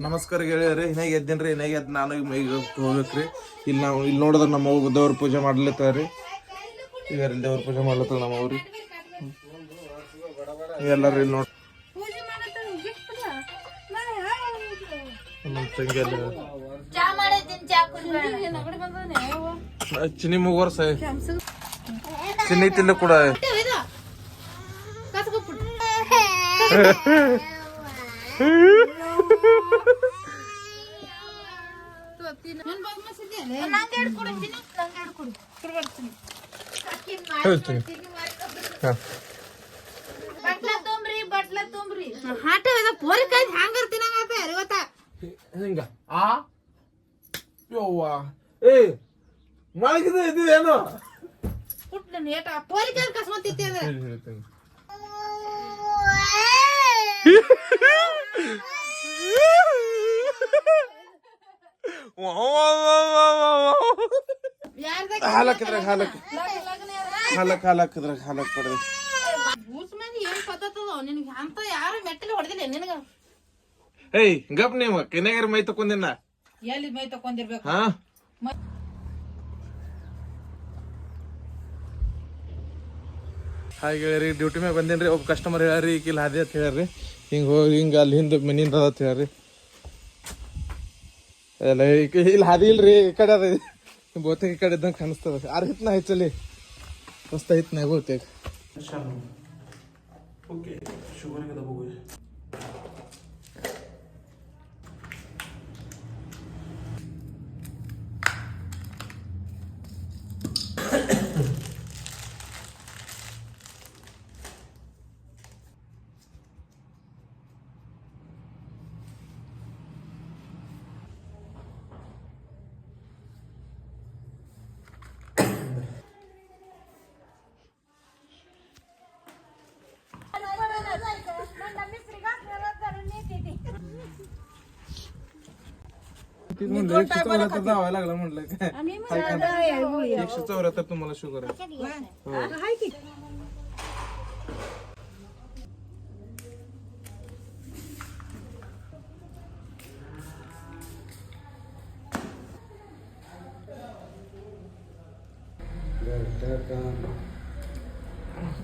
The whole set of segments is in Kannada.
ನಮಸ್ಕಾರ ಗೆಳೆಯರಿ. ಹಿನಾಗ ಎದ್ದೇನ್ರಿ, ಹಿನಾಗ ಎದ್ದು ನಾನು ಈಗ ಹೋಗ್ಬೇಕ್ರಿ. ಇಲ್ಲಿ ನಾವು ಇಲ್ಲಿ ನೋಡಿದ್ರೆ ನಮ್ಮ ಅವ್ವ ದೇವ್ರ ಪೂಜೆ ಮಾಡ್ಲತ್ತಾರ್ರಿ. ಈಗ ದೇವ್ರ ಪೂಜೆ ಮಾಡ್ಲತ್ತಾರ ನಮ್ಮ ಅವ್ರಿ. ಎಲ್ಲರೂ ಇಲ್ಲಿ ನೋಡಿ ನಮ್ಮ ತಂಗಿ ಅಲ್ಲಿ ಚಿನ್ನಿ ಮೂಗೋರ್ ಸಾಯ್ ಚಿನ್ನಿ ತಿಲ್ಲ ಕೂಡ ಹಿಂಗ ಯವ್ವ ಏ ಮಳಗಿದ ಇದು ಏನೋ ಹಾಲಕ್ಕಿದ್ರಾಗ ಹಾಲಕ್ ಕೊಡ್ರಿ. ಏಯ್ ಗಪ್ ನೀವು ಕೆನೆಗಾರ ಮೈ ತಕೊಂಡಿನ ಎಲ್ಲಿ ಮೈ ತಕೊಂಡಿರ್ಬೇಕು. ಹಾ ಹಾಗೆ ಹೇಳ್ರಿ, ಡ್ಯೂಟಿ ಮ್ಯಾಗ ಬಂದೇನ್ರಿ. ಒಬ್ಬ ಕಸ್ಟಮರ್ ಹೇಳ್ರಿ ಈಗ ಇಲ್ಲಿ ಹಾದಿ ಅಂತ ಹೇಳ್ರಿ. ಹಿಂಗೆ ಹೋಗಿ ಹಿಂಗೆ ಅಲ್ಲಿ ಹಿಂದೆ ಮನಿಂದ ಅದ ಅಂತ ಹೇಳ್ರಿ. ಎಲ್ಲ ಇಲ್ಲಿ ಹಾದಿ ಇಲ್ರಿ, ಈ ಕಡೆ ಅದ ಬಹುತೇಕ ಈ ಕಡೆ ಇದ್ದಂಗೆ ಕಾಣಿಸ್ತದ. ಆರು ಹಿತ್ನ ಹೆಚ್ಚಲ್ಲಿ ಮಸ್ತ್ ಐತ್ನ ಬಹುತೇಕ. ಓಕೆ ಶುಗರ್ಗೆ ದಬೋಗ लागला म्हटलं काय 174 तुम्हाला शुगर आहे.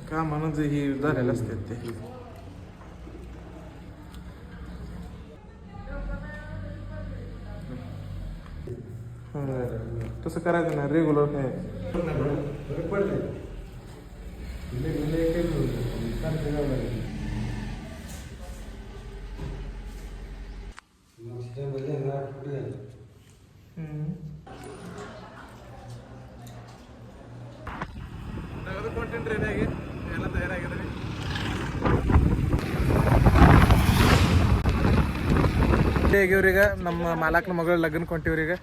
का म्हणून हे झालेलं असते ते तसं करायचं ना रेग्युलर काय ಕಾಂಟೆಂಟ್ ರೆಡಿಯಾಗಿ ಎಲ್ಲ ತಯಾರಾಗಿದ್ರಿ. ಹೇಗಿವ್ರೀಗ ನಮ್ಮ ಮಾಲಕ್ನ ಮಗಳ ಲಗ್ನ ಕೊಂಟಿವ್ರೀಗ.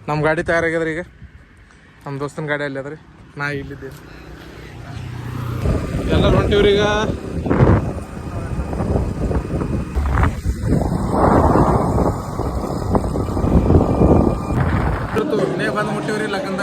ನಮ್ಮ ಗಾಡಿ ತಯಾರಾಗ್ಯದ್ರಿ. ಈಗ ನಮ್ಮ ದೋಸ್ತನ ಗಾಡಿ ಅಲ್ಲಿ ಅದ್ರಿ, ನಾ ಇಲ್ಲಿದ್ದೆ. ಎಲ್ಲ ಹೊಂಟಿವ್ರೀಗ. ಇನ್ನೇ ಬಂದು ಮುಟ್ಟಿವ್ರಿ ಲಗ್ನ